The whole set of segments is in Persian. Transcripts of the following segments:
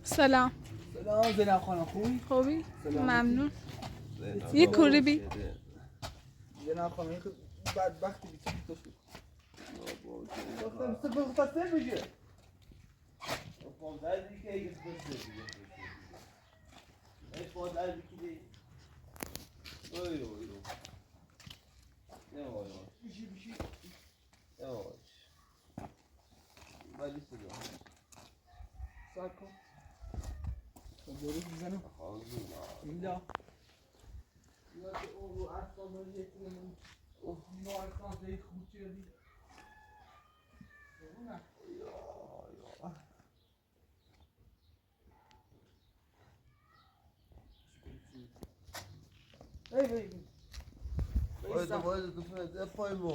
سلام. سلام زینب خانم خوبی؟ ممنون. زینب یه کوری بی. زینب خانم این بدبختی بیچاره تو شد. گفتم بخواسته بشه. فاضل دیگه یه بشه دیگه. ای فاضل دیگه. اوی اوی. نه بیشی. یواش. ولی صدا. ساکو. درست بزنم. اینجا. یا که او رو اصلا من یکیمون اوه نوارستان زید خوب چیزی. نه. ای باید دوستان دفاعی مو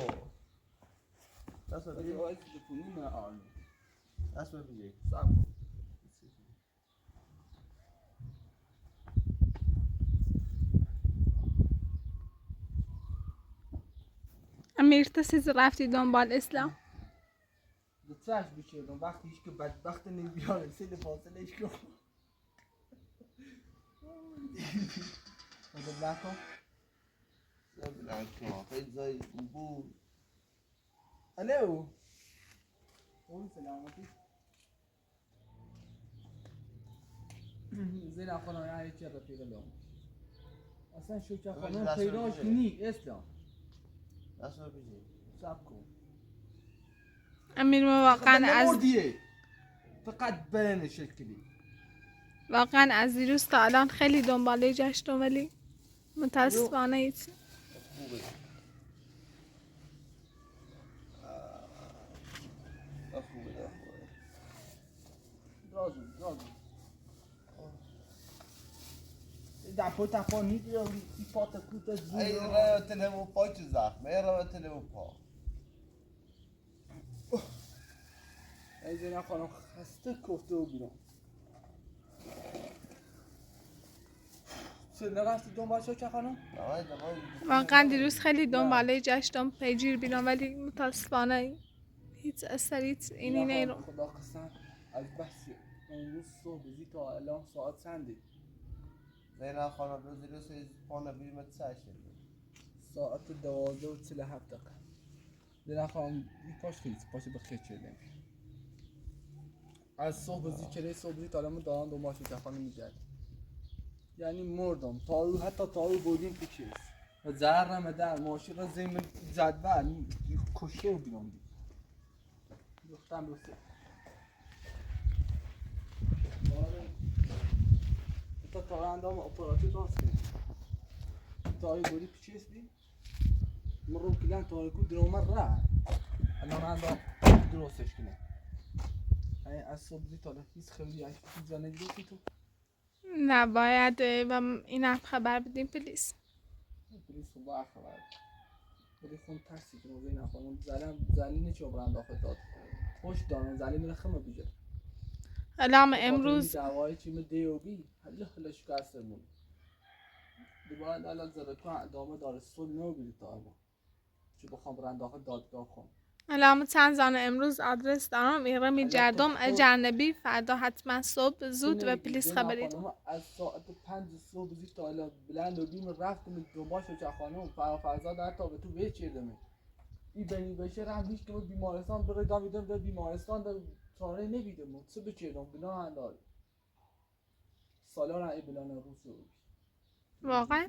دست بگیر باید دفونی نه آن دست بگیر سب امیر تسیز رفتی دنبال اسلام؟ دوتاش بیچیدم وقتی هیچ که بدبخت نمیاره سه فاصله ایش کن خدا بکن بلکه خیلی زای بود الو اون سلامتی زين خانم يعني چه رفیق لهم اصلا شو که خانم پیداش نی اسلام دست بگیر سب کن امیر ما فقط بین شکلی واقعا از دیروز تا الان خیلی دنباله گشتم ولی متاسفانه هیچ. خوبه خوبه درازو دپا نیدیو ای پاتا کوتا زورو ای روایت نمو پا چه زخم ای روایت نمو پا ای زینب خانم خسته کفته و بیرون چه نرفتی دنبال شو که خانم؟ واقعا دیروز خیلی دنباله گشتم پیگیر بیرم ولی متاسفانه هیچ اثری اینی نیرم. خدا قسم از بس امروز صبح زی تا الان ساعت چنده؟ زینب خانم روزی روز پا نبیریم تسشه ساعت 12:47 زینب خانم این پاش خیلی پاش بخیر شده از صبح زی چله صبح زی تا الان دارم دنبال شو که خانم میگرد یعنی مردم تارو حتی تارو بودیم پیچیز و زهرم در ماشین را زمین جدول کشه رو بیرون دید گفتم دوسته حتی تارو اندام اپراتی راست کنیم تارو بودی پیچیز بید مرو کلان تارو کو درومر را الان اندام درستش کنیم از صبح زی تا الان هیچ خیلی هیچ چیزا نگیدی تو نباید و این خبر بدیم پلیس. پلیس با خبر ولی خون ترسی که موضوعی نخوانم زلینه چه برند آخه داد خوش دارم زلین میره خمه بیجه الان امروز دعوای چیم دیوبی حالا شکستمون دوباره الان زرکان ادامه داره سول نو بیدی تا اما چه بخوام برند آخه دادگاه خون الان چند زن امروز آدرس دارم ایره می جردم جرنبی فردا حتما صبح زود و پلیس خبری دارم از ساعت 5 صبح زی تا الان بلند و بیم رفتم دنبال شو چه خانم فرزاد حتی به تو بچیدمه ای بینی بشه رم هیچ که بیمارستان بره دامیدم به بیمارستان در چاره نبیدم چه بچیدم بنا هندال سالا را ای بلان روز رو واقعا؟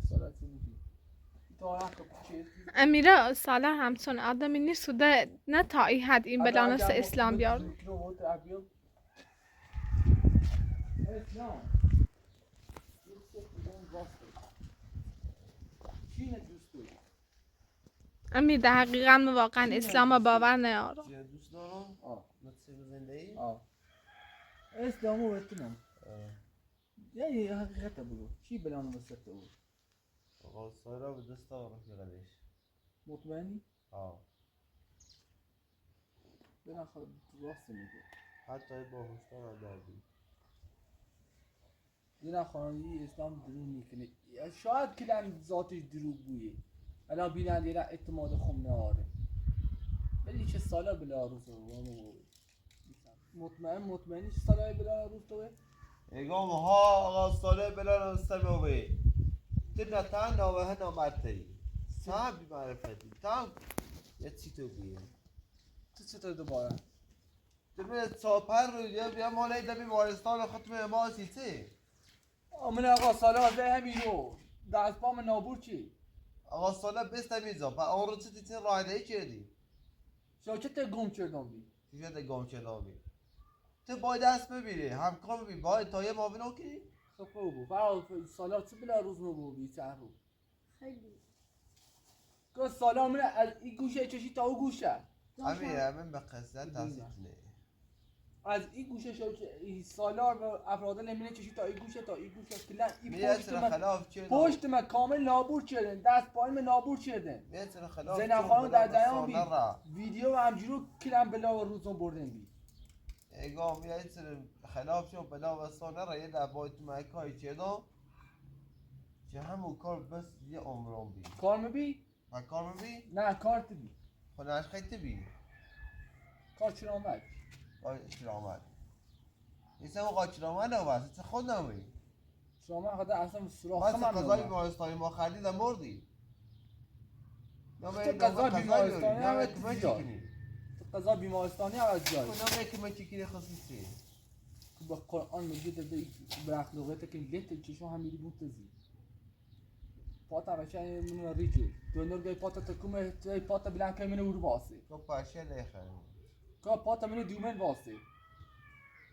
سالا چی میگی؟ امیره سالا همچون آدمی نیست و نه تا ای حد این بلانست اسلام بیار امیر در حقیقت من واقعا اسلام باور نیارم. چیه دوست دارم؟ نتیجه زنده ای؟ اسلامو بتونم یعنی حقیقت بگو چی بلانو بسرت بود؟ آقا سایرا به دست آقا رفیقش مطمئنی؟ بنا خود راست میگه حتی با هشتار هم دردی دینا خانمی اسلام دروغ میکنه شاید کلن ذاتش دروغ بویه الان بینن دینا اعتماد خم نهاره ولی چه سالا بلا روز رو مطمئنی چه سالهای بلان روز توه؟ اگام ها آقا ساله بلان استموی تنا تا نوه هنا مرتی تا بی معرفتی تا یه چی تو بیه چطور دوباره؟ دبیر ساپر رو یا بیا مالی دبی بیمارستان ختم ما سیتی من آقا سالها به همین رو دست پام نابور چی؟ آقا ساله بست میزا با اون رو چی تین رایده کردی شاکت گم کردم بی چیزی گم کلامی تو باید دست ببینی همکار ببین باید تا یه ماوینو کی خب بود فرال سالها چه بلا روز نبود بی چه رو خیلی که سالها من از این گوشه چشی تا او گوشه امیر من به قصد تحصیل نه از این گوشه شو سالار به افراد نمینه چشی تا این گوشه تا این گوشه کلا این میره پشت سر من خلاف چه پشت من کامل نابود شدن دست پای من نابود شدن میره سر خلاف زینب خانم در جریان بی ویدیو همجورو کلم بلا و روزون بردن بی اگه میره سر خلاف شو بلا و سانه را یه دبای تو مکای چه دو که همون کار بس یه عمران بی کار میبی؟ و کار ببین نه کار تبی خودش خیلی بی کار چرا آمد؟ چرا آمد ایسا آقا چرا آمد او بس چه خود نمی چرا آمد خدا اصلا سراخ بس من قضای نامد بیمارستانی ما خریدم مردی تو قضا بیمارستانی هم از زیاد چیکنی تو قضا بیمارستانی هم از جای کنم که من چیکنی خصوصی تو با قرآن میگه داده بر اخلاقیت که لیت چشم هم میری بوتزی پاتا بچه من ریجی دونر گای پاتا تکومه توی پاتا بلند که منو ورو واسه تو پاشه لیخرم که پاتا منو دیومن واسه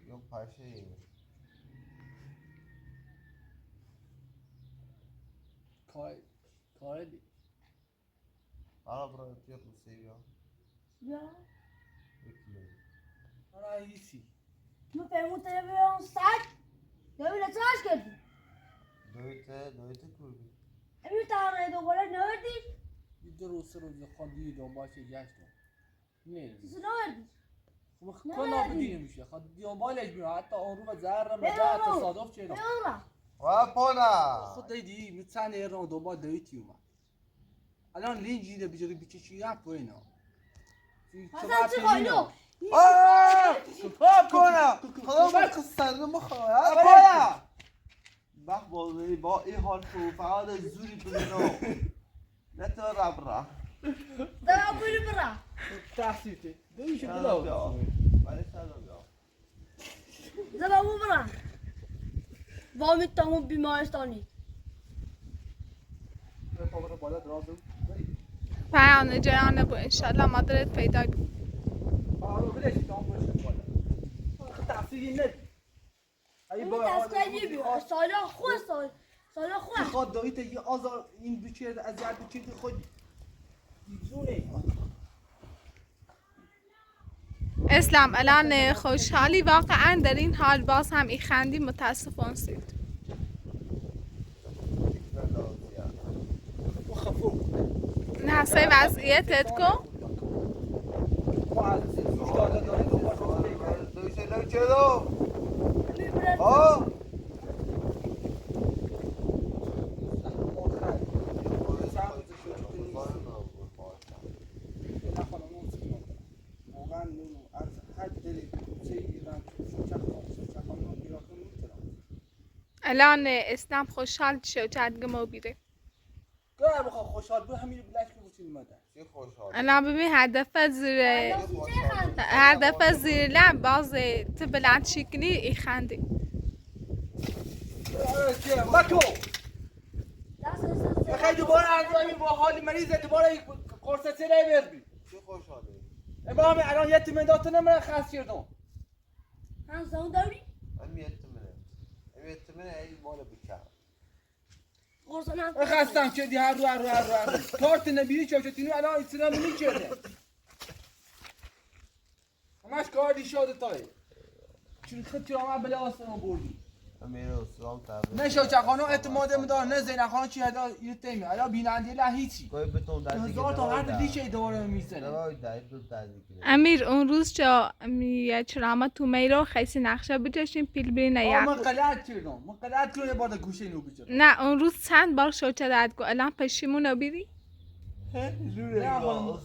یو پاشه کار دی حالا برای تیر روسی بیا یا بکنی آره ایسی ما فهمون تلویزیون سگ نمیدونه چاش کردی دویت کردی امیر تاره دوباره نوردی یه دو روز سه روز خواندی دنبالش گشتم نه چیزی نوردی خب کلا بدی نمیشه خب دنبالش میره حتی اون رو به ذره بیا مدت رو. تصادف چه بیارم و پانا خود دیدی میتسن ایران دنبال دویتی اومد الان لینجی ده بیجاری بیچشی رفت و اینا حسن چی خواهیدو خب کنم خدا من خستنده مخواه پانا بخ بازی با این حال تو فقط زوری بزنو نه تو رب را دارم بوری برم تحصیل دویشه بلا بلا ولی سلام بیا دارم برم با میتامون بیمارستانی پاور بالا درازو پیان جهان نبو انشالله مادرت پیدا کن حالا بلش تام باشه بالا تحصیلی ندی این دستگاهی بیو سالا خواه سالا خواه خود دویت یه آزار این بچه از یاد بچه خود زونه اسلام الان خوشحالی واقعا در این حال باز هم ای خندی متاسفانه سید خفو نحسه وضعیتت کن دویشه نو چلو امیر برم آه الان اسلام خوشحال شو چندگمو بیره خوشحال بود همین بلش که بچین مادر چی خوشحال الان ببین هر دفعه زیر لب باز تو بلند شکنی ای خندی مکو دست خیلی دوباره از با حال مریض دوباره قرص سه نمیربی چی خوشحاله اما همین الان یه تیمندات نمیره خاص کردم هم زون داری هم یتمنه ای مال بکر قرصان هم خستم کردی هر رو کارت نبیری چوشتینو الان اسلام میکرده همش کاری شده تای چون خطی آمد بلا آسمان بردی امیر اسلام تبریک نه شوچخانو اعتماد مدار نه زینخانو چی هدا یه تیمی الان بیننده لا هیچی کوئی بتون دادی هزار تا هر دیشه دوباره میزنه دوای دایی دو دادی که امیر اون روز چا چرا تو میرو خیسی نقشه بجشیم پیل بری من نیاد غلط کردم من غلط کردم یه بار گوشه اینو بجرم نه اون روز چند بار شوچه داد گو الان پشیمونو بیری نه آقا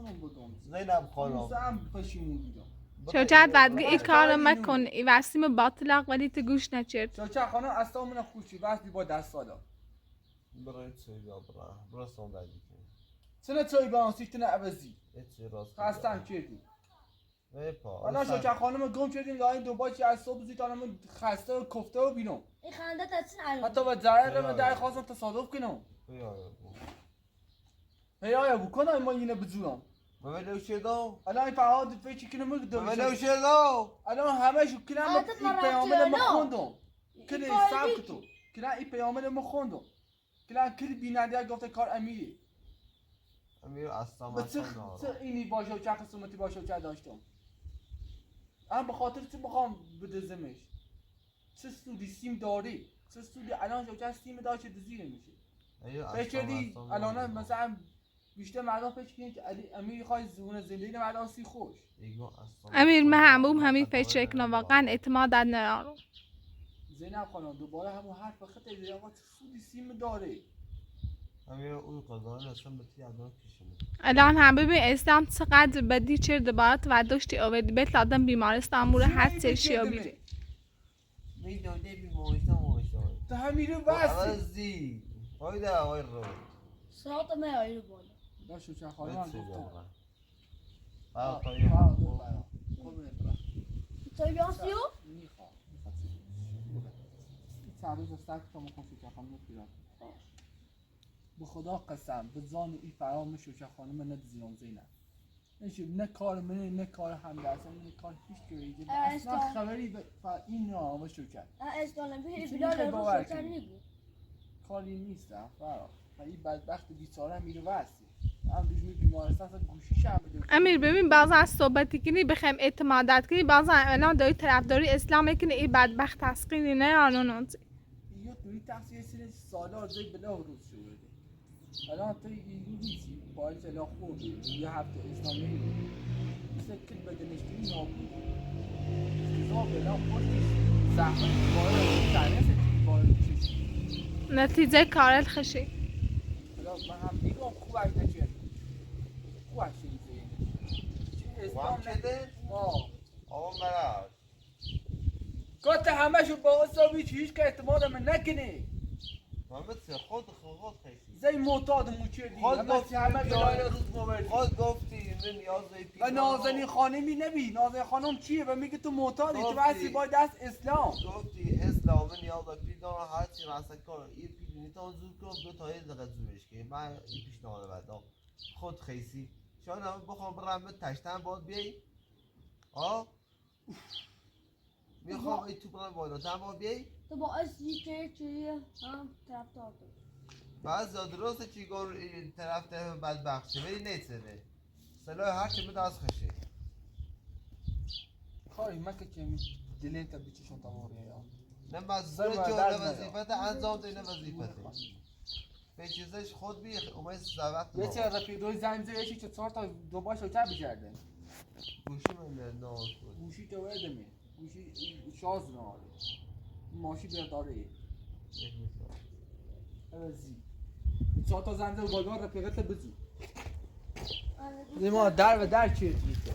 نه بودم زینب خانم هم پشیمون بودم شوچت ودگی ای کار مکن ای وسیم باطلاق ولی تو گوش نچرد شوچه خانم اصلا من خوشی بس بی با دست سالا برای چی برا برا صندلی کن سنه توی با آنسیش تنه عوضی چی راست خستم کردی پا الان شوچه خانم گم کردیم یا این دوباره چی از صبح زید الان خسته و کفته و بینم این خنده تاتسین علم حتی با ضرر من در خواستم تصادف کنم هیا بکنم ما اینه بزورم ولو شدو الان این فرهاد فکر کنم ولو شدو الان همه شو کنم عادت این مرا پیامل رفتی ما الان. خوندم کلی این کار سب بیکی. تو کنم این پیامل ما خوندم کنم کلی بیننده گفته کار امیری امیر اصلا به چه اینی باشه و چه قسمتی باشه و چه داشتم اما به خاطر چه بخوام بدزمش چه سودی سیم داری چه سودی الان جو چه سیم داشت دزیر میشه فکر کردی الان مثلا بیشتر مردم فکر کنید که امیر خواهی زونه زندگی مردم سی خوش امیر محبوب همی فکر کنم واقعا اعتماد ندارم زینب خانم دوباره همون حرف خط ایده آقا چه سودی سیم داره امیر اون قضایی اصلا به تی ادان کشونه الان هم ببین اسلام چقدر بدی چرد دوباره و داشتی آوردی بیت لادم بیمارستان موره هست سرشی ها بیره میدونی بیمارستان تو همیره بستی عوضی وای ده وای رو ساعت ما آیرو بالا باشو چه خانم هم گفتم طایب توی بیانسیو میخوام این تعویض سگ تا مخون شوچه خانم پیران به خدا قسم به زان ای فرام شوچه خانم ند زیان زینم نه کار منه نه کار همدرسان نه کار هیچ گویی اصلا خبری به این نامه شوچه استانم بیهی چی بیلال میخوای رو باور شکر کنی؟ نیبود کاری نیستم فرام و این بدبخت بیچاره میره وستی هم دوشمی بیمارستان اصلا گوشیش هم بده امیر ببین بعضا از صحبتی کنی بخوایم اعتمادت کنی بعضا الان داری طرفداری اسلام کنی این بدبخت تسقینی نه آنون یه دوری تقصیر سر سالار زی بلا روز شده الان تو این هیچی باید الا خوب یه هفته اسلامی سکل بدنشتی نابود افتضاح بلا خوشش زحمت باید تنه سکل باید چشم نتیجه کارل خشی حالا من هم میگم خوب اگه چه خوب اگه چه اسلام چه آقا مرد گفت همه شو با اصابی هیچ که اعتماد من نکنه محمد خود خیلی زی معتاد موچردی همه بلای روز موردی خود گفتی این نیاز پی و نازنین خانمی نبی نازنین خانم چیه و میگه تو معتادی تو بسی باید دست اسلام گفتی اسلام نیاز پی دارم هر چی راسته کار این پی نیتان زور کن دو تا یه دقیقه زورش که من این پیشنهاد بدم خود خیسی شاید همه بخوام برم به تشتن باید بیایی میخوام این تو برم بالاتر باید بیایی تو با اصلی چیه هم طرفدار تو بعض درسته چی گور طرف بدبخت شه ولی نیتونه سلاح هر چی به دست خشه کاری من که دلین تا بیچشون تمامیه یا نه مزدور جو نه وظیفت انجام ده نه وظیفته به چیزش خود بی اومد زوقت یه چه رفیقای زنجه یه چه چهار تا دو باش اوچه بجرده گوشی من ناز بود گوشی تو وردمی گوشی شاز ناره ماشی برداره اوزی چهار تا زنجه و باگار رفیقت بزو ما در و در چیه چیزه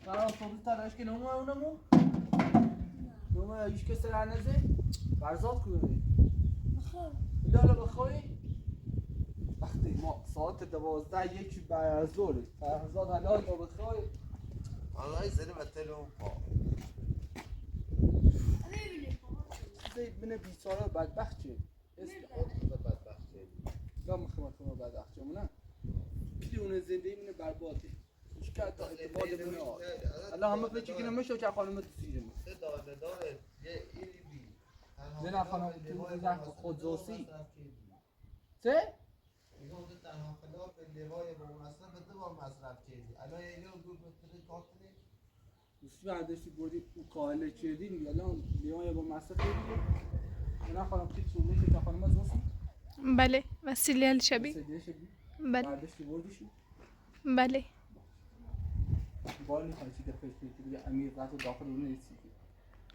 برای صبح تلاش که نمو اونمو نمو ایش که سر نزه برزاد کنه لالا بخوای وقتی ما ساعت 12 یکی بعد از ظهر برزاد حلال ما بخوای الله سری بتل اون پا زید من بیچاره بدبخت چه بدبخت یا مخمت کنم بدبخت چه نه پیلون زندگی من برباده هیچ که حتی اعتماد من آره الان همه فکر کنم میشه که خانم تسیره می داره یه ایلی بی نه خانم تو زخم خودزاسی چه؟ میگم تو تنها خلاف لوای با اون اصلا به دو بار مصرف کردی الان یه لیو گروه بتره کار کنی دوستی برداشتی بردی او کاهله چردی میگه الان لیوان با مصرف کردی نه خانم پیت سونه که تا خانم از واسه بله وسیله شبی بله برداشتی بردیشی بله بار نیخواه چی که فکر کنی که دیگه امیر قطع داخل اون نیستی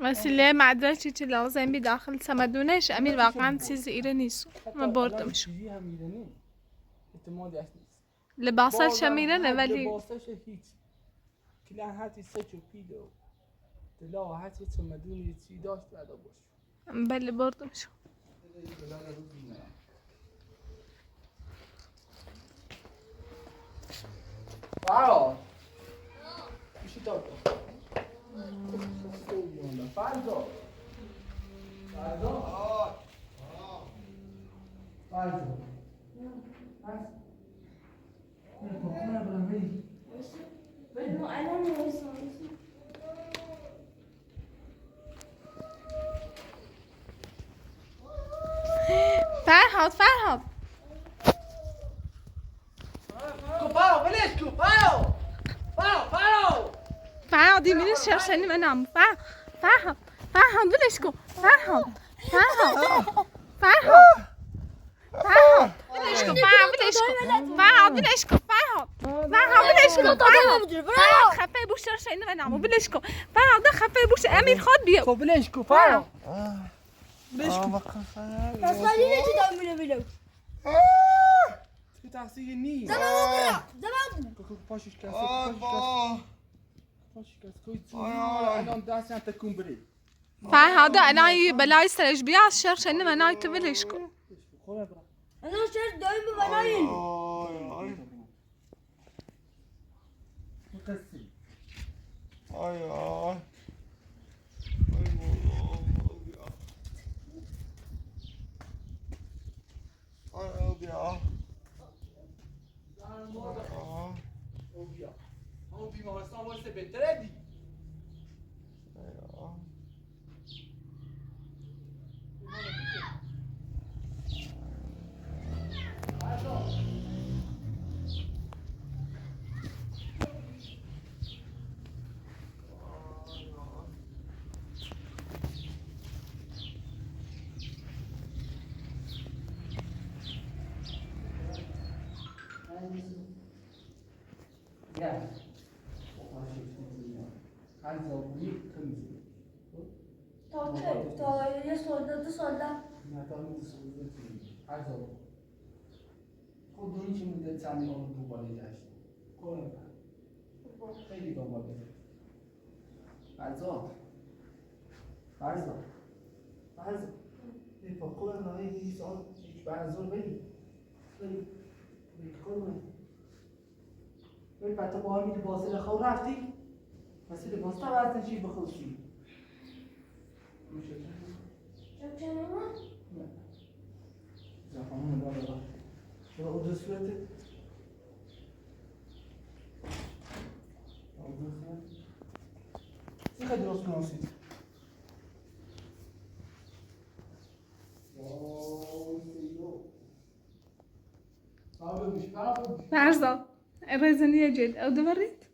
وسیله مدرسه چی لازم بی داخل تمدنش امیر واقعا چیز ایرانی نیست من بردمش چیزی هم ایرانی اعتمادی هست نیست لباسش هم ایرانه ولی لباسش هیچ کلا حتی سچ و پیدو دلا حتی تمدنی چی داشت بعدا باش بله بردمش فراد میشی تا فردا No, I don't know his song. فرهاد فرهاد فرهاد میره شرشنی منم فرهاد ولش کن فرهاد ولش کن خفه بوش شرشنی منم ولش کن فرهاد خفه بوش امیر خود بیا خب بلش کو فراد تسخیری چی دارم میره تو تحصیل نیست زمان پاشش کسی پاشش کسی الان دستم تکون برید فرهاد الان بلای سرش بیا شرشنی منای تو ولش کن خوبه برا انا شرط دايما بنايل مقصر همون بیمارستان واسه بهتره دی تا یه سال 2 سال خب دونی چی مونده چندی آن دوباره گشت خیلی دوباره فرزاد با خود نایی هیچ آن هیچ برزور بری بری پتا با هم میده باسه خود رفتی بسی لباس تا وزن چی بخوشی چه نمون؟ نه زفامون داره برای او دو صورته چی خیلی درست کناسید فرزاد رزنی جد او دورید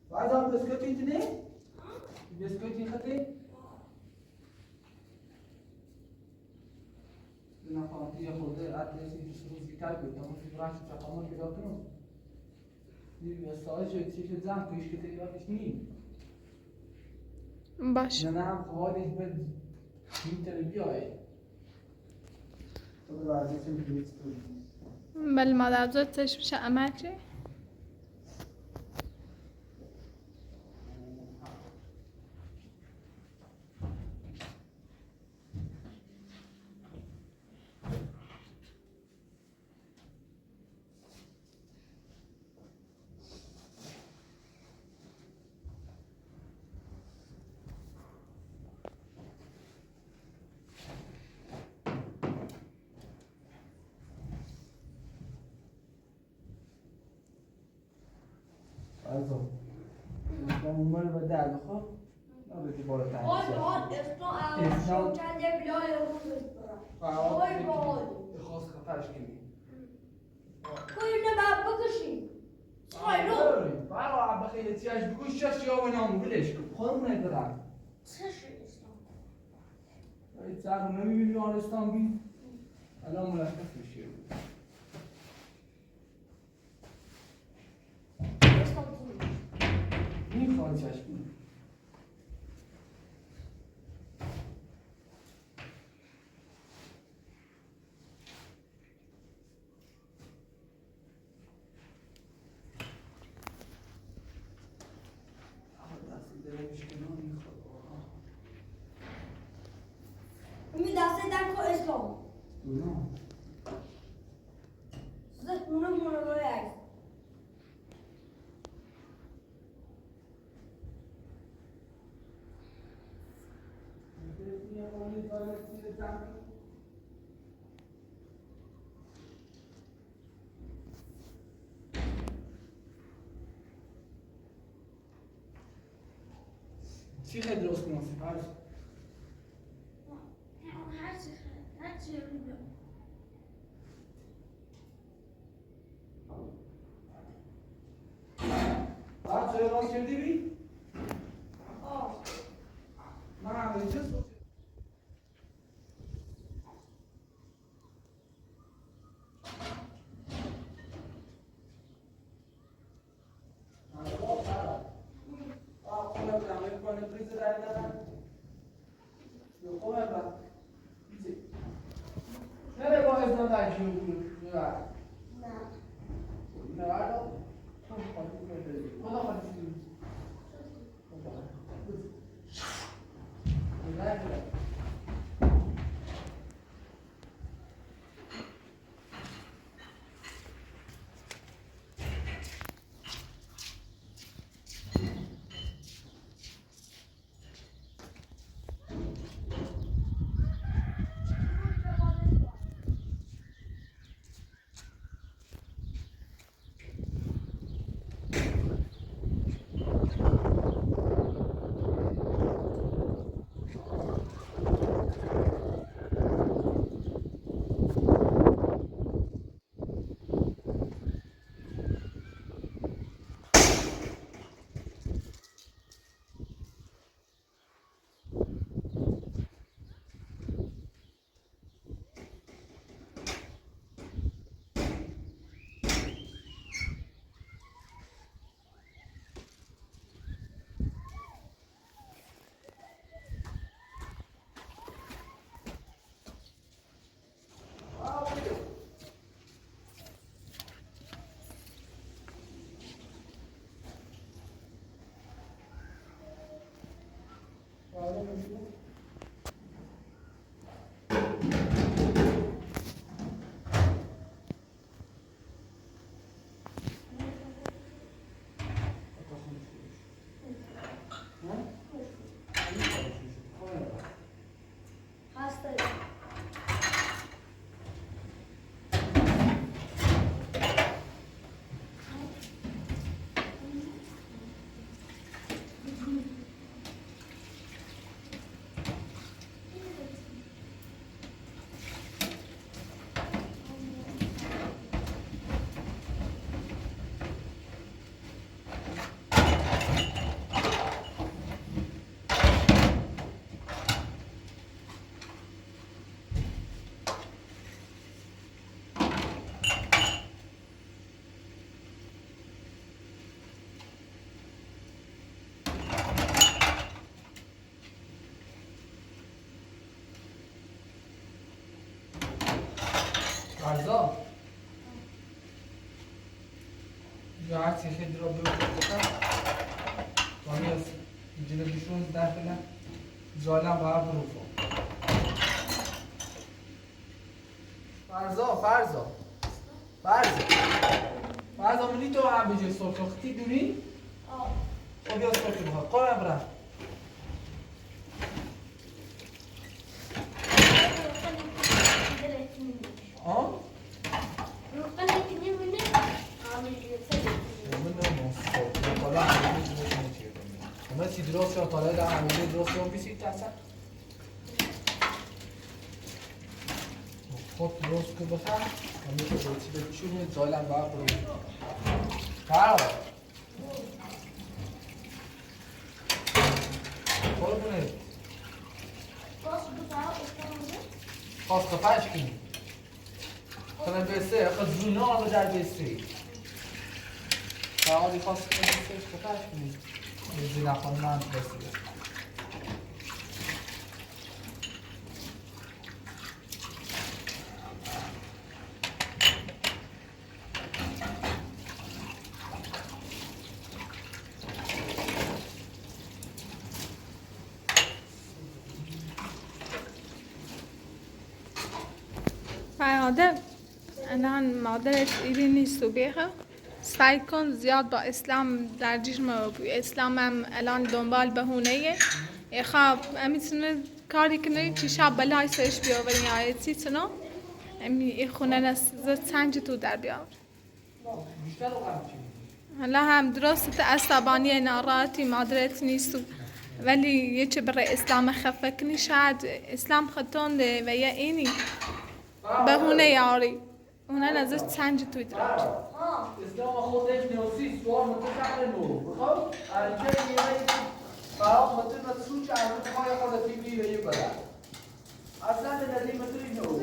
Vas-y, est-ce que tu tenais? Est-ce que tu étais? نه خواهی خورده ادرسی روزی تر بود اما فیبرش چقامون پیدا کنم یه سال شد چیش زن پیش که تریباتش نیم باش نه هم خواهدش به میتره بیایی تو به ورزش میگویت بله مادر زدتش بشه عمل چه؟ Also, dann mal über der Woche. Aber die Bolle da. اسم چند بلای خواست خطرش کنی. کوی نباید بکشیم خیلی برای بخیلی تیاش بگوش چه شیا و نامو بلش کن خودم ندارم چه شد اسلام باید سر نمیبینی بیمارستان بی الان ملخص میشه اسلام زور میخواد چشم می دسته در کو اسلام زد مونه باید چی خیلی درست کنم سپرش هرچی رو بیام بعد چه راه کردی بی؟ آه من هم اینجا نره با ازدان در کیو بود نه نه بردار خدا خواهد شدیم هسته فرزا یا هرچی خیلی را بکنم تانی از جلویشون داخل زالم باید بروفا فرزا منی تو هم بجای سرخختی دونی؟ آه خب یا سرخی بخواد قایم برم آه؟ ما چی درست شد حالا در همه درست شد بیسی تحصیل خب درست که بخم همین که بایدی بپیشونیم زایلم باید بریم فرق قربونه خواست خفش کنیم کنم بسته اخواه زونه آقا در بسته فعالی خواست کنیم بسته خفش کنیم زینه خانم من بسته فرهاده الان مادرت ایری نیست و بیخه سعی کن زیاد با اسلام درگیر مبو اسلام هم الان دنبال بهونه خواب میتونه کاری کنه چی شب بلای سرش بیاورین یا چی تنو امی خونه نزد سنج تو در بیاور بیشتر رو قرم چی حالا هم درست عصبانی ناراحتی مادرت نیست ولی یه چه برای اسلام خفه کنی شاید اسلام خطونده و یا اینی بهونه یاری اونا نزد سنج توی درد اسلام خودش نوسی سوال متفقه نو بخواه انجا یه فرام متن سوچ عزیز های خود فیبی بیه بلا اصلا ندی متن نو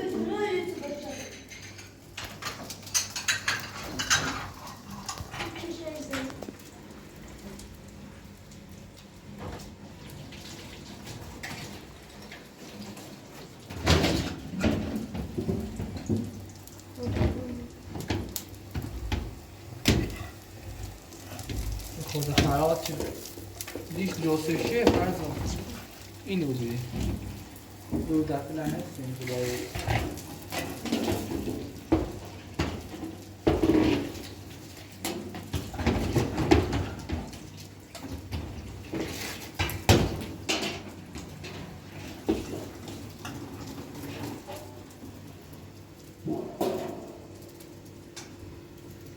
خود فرات چه دیش جوسشه فرزان اینو بودی دو دفعه هستیم بلای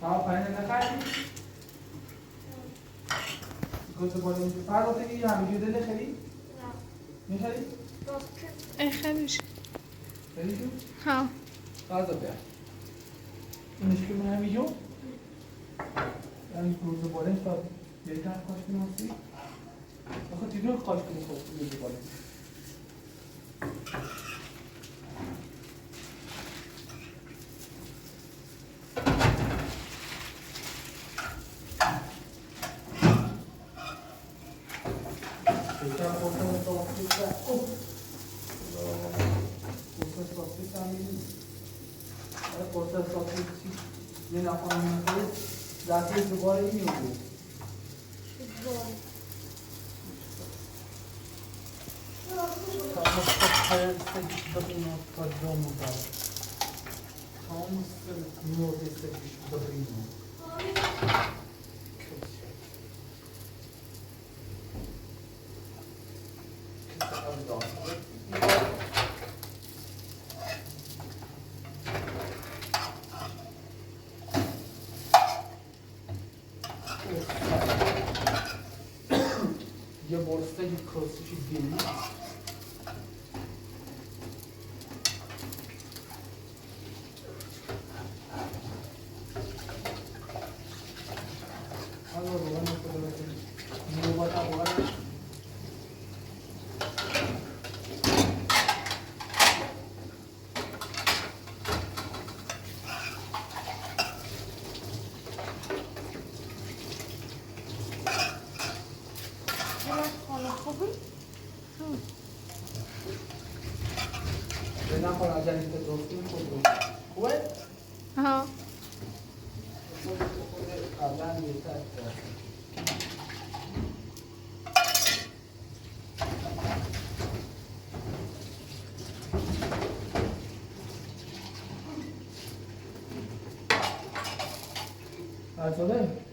پایین نخواهی؟ گوشت باید فرات دیگه همینجوری دل خیلی؟ نه میخری؟ ای خیلیش خیلی جو؟ ها غذا بیا اینش که من همینجور؟ یعنی گوشت باید تا بهتر کاش کنیم آخه دیدو کاش کنیم خود گوشت باید یه نفر می‌خواد دسته دوباره این می‌اومد. یه برسته یه کاسش گلی حالا روان میکنه نوبت اول به نفر عجلی که دوستیم خود خوبه؟ ها خود قبلا بهتر عجله؟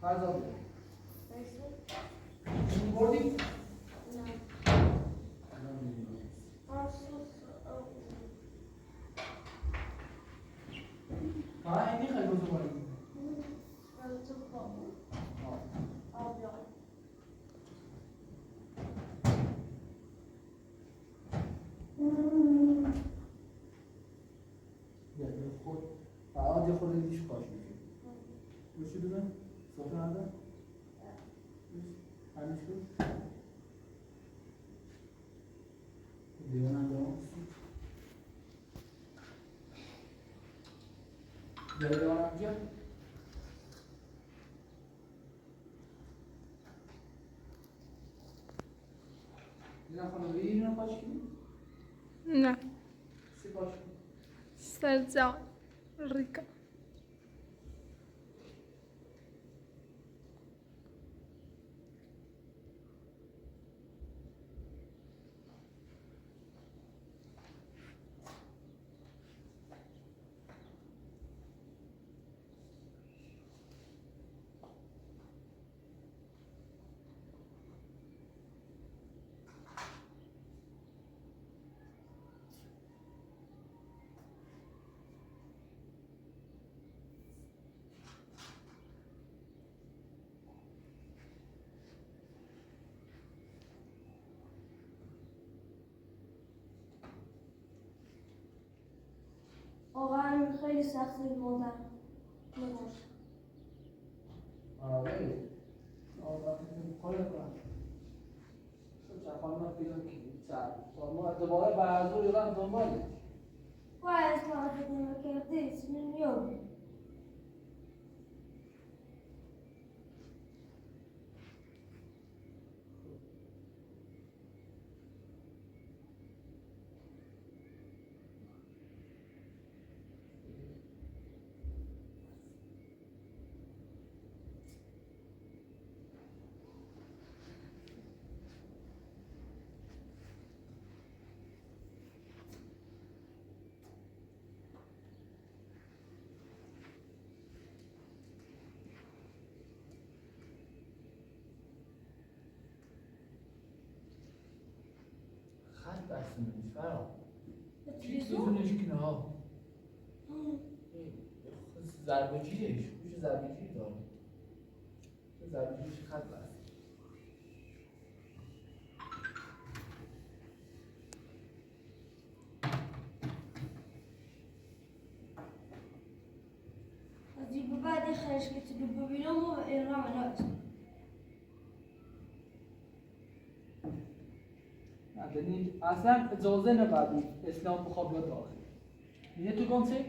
عجله؟ این بردی؟ این خیلی بزرگ کنیم خود فقط یه خورده دیش کاش میشه روشی دونه؟ صفحه نده؟ همین شد؟ دیگه نده جایی دوانم اینجا؟ دیدن خانم این رو کاش کنی؟ نه سی کاش کنی؟ سرزان ریکا واقعا خیلی سخته مادر نباش آره وقتی کار کنم چه خانم پیدا که ما دوباره بعضو ایران دنبالش باید اصلاحات نمیکرده اسم نمیاد خط بسته نیست فرام چیز تلویزیون بزنش کنه ها ضربه جیرش میشه ضربه جیر داره ضربه جیرش خط بسته از این به بعد یه خرش که تو ببینم و ایران منات یعنی اصلا اجازه نبردی اسلام بخواب بیاد داخل میگه تو گمچه؟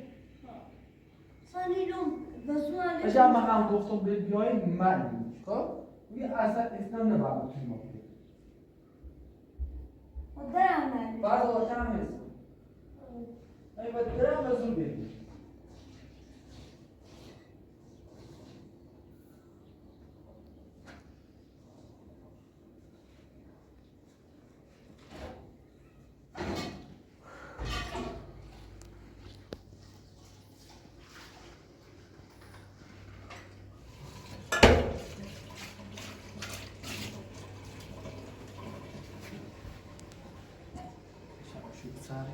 سانیلوم بزرگ اگر من هم گفتم به بیایی من خب؟ میگه اصلا اسلام نبردی توی ما مادرم نمیشه بعد آتم هست این باید درم و زور بگیر Sare.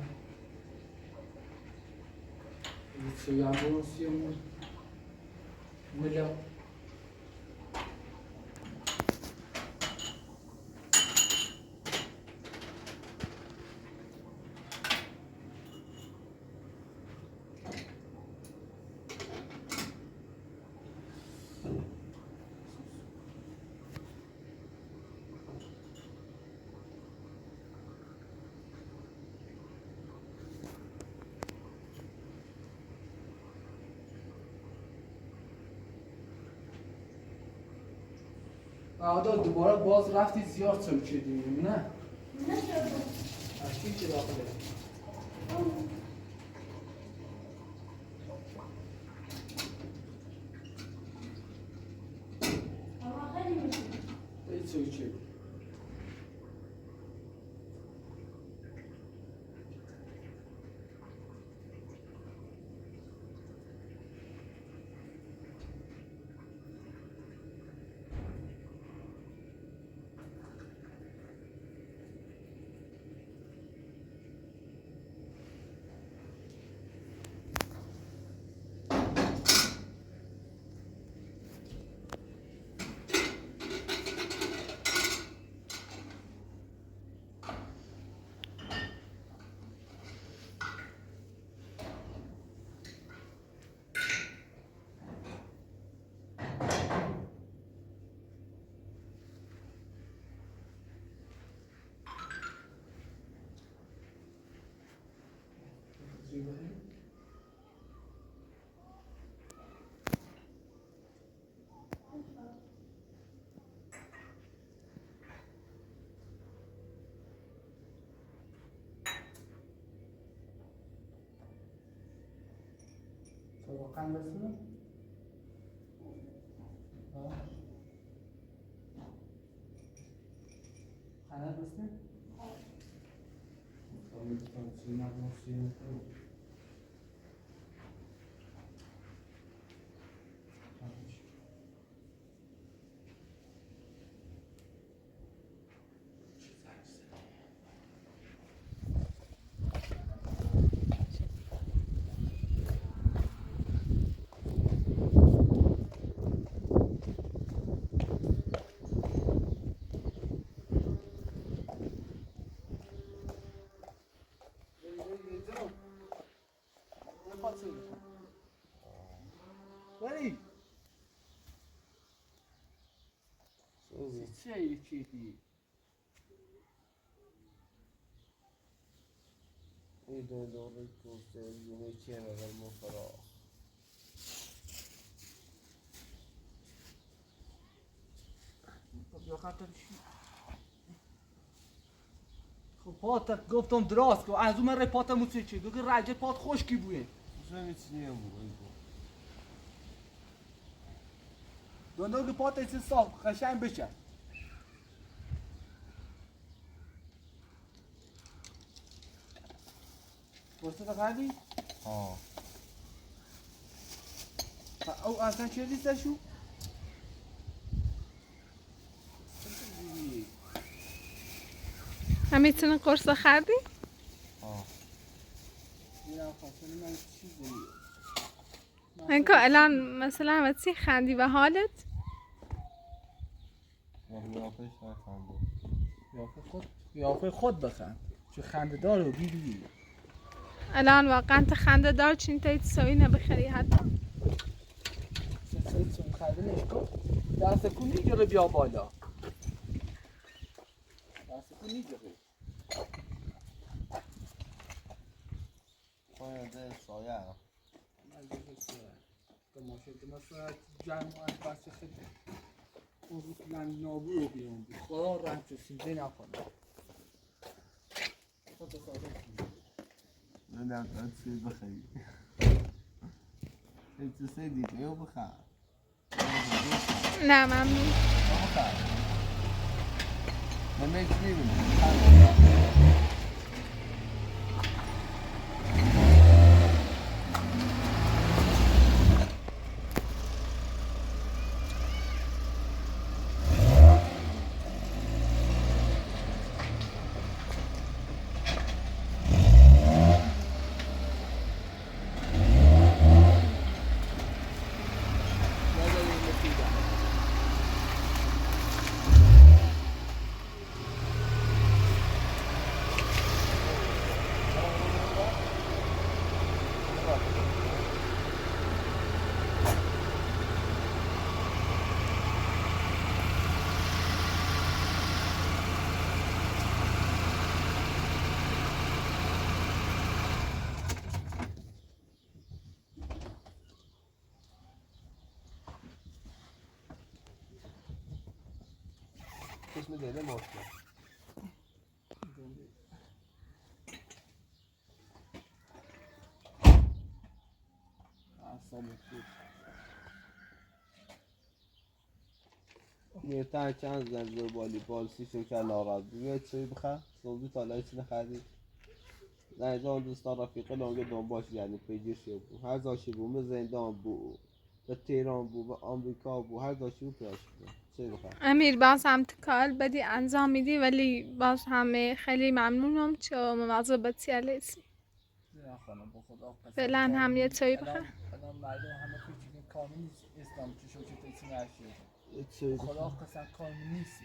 Iniziamo insieme. Melhor. آدا دوباره باز رفتی زیاد سوچ شدی نه؟ نشد از چی داخله؟ اما خیلی میشه ای سوچ واقعا رسمه؟ خانه رسمه؟ ولی چی دی؟ ایده دوره کوسته یومه چیه مگر مفراغ یا خاطر چی؟ خب پاتت گفتم دراز کن از اون من پاتمو چی دو که رجه پات خشکی بویه چه میتونی هم بود دو که پات ایسی صاف قشنگ بشه فرصت قدی؟ ها او اصلا چه ریزشو؟ همیتونه قرص خردی؟ ها میرم خواستنی من چیزی انکا الان مثلا همتی خندی و حالت؟ قیافش نخنده قیافه خود بخند چه خنده داره و بیدی الان واقعا تا خنده دار چین تایی تسوی نبخری حتی سید چون خنده نشکن دست کن نیگره بیا بالا دست کن نیگره خواهده سایه مثلا جمعات بچه خیلی اون رو من نابو رو بیان بود خدا رحم چه سیزه نکنه خود ساده ندم تاید سید بخیری سید سیدی بیو بخیر نه ممنون بخیر نمیت میبینم اسم دیده ماشته میرتن چند زنده بالی بالسی شو که لاغت بیاید چوی بخیر صبحی تالایی چی نخردی نه جان دوستان رفیقه لانگه دنباش یعنی پیجیش بود هر زاشی بود به زندان بود به تهران بود به آمریکا بود هر زاشی بود پیش بود چوی بخیر امیر باز هم کار بدی انجام میدی ولی باز همه خیلی ممنونم چه مواظبتی علیسی نه خانم با خدا قسم فعلا هم یه چایی الان بخیر الان مردم همه پیچیدن کامل نیست اسلام چشم چه تیسی نشده چوی خدا بخیر قسم کامل نیستی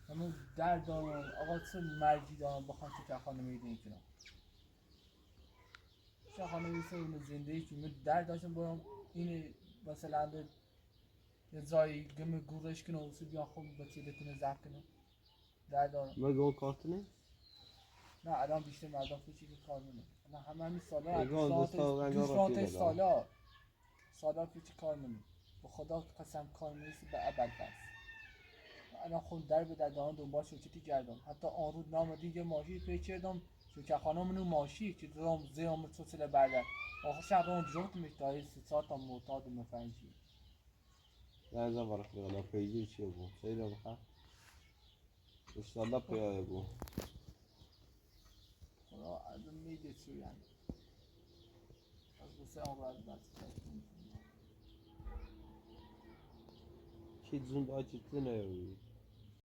همون در دارم آقا چه مرگی دارم بخوام تو که خانه میدین کنم چه خانه میسه اون زندگی که من در داشتم برم این مثلا به یه جایی گم گورش کنه و بیا خب بتونه زب کنه در دارم مگه اون کارت نیست؟ نه الان بیشتر مردم پیچیده کار نمیکنه الان همه همین سالا نگاه دوستا رنگا رفیقه دارم سالا پیچی کار نمی به خدا قسم کار نیستی به ابد بس الان خون در به در دارم دنبال شوچتی کردم حتی آن رود نامدی یه ماهی پیچ کردم شوچه خانم منو ماشی که دوم زیام توصل بعد آخر شب اون جوت میتایی سه تا معتاد مفنجی لازم برای خیلی پیجی چیه بود سیدا بخواه اشتالا پیاده بود خدا از میده چو یعنی از بسه آن را از دست کی زون دا چیتی نیروی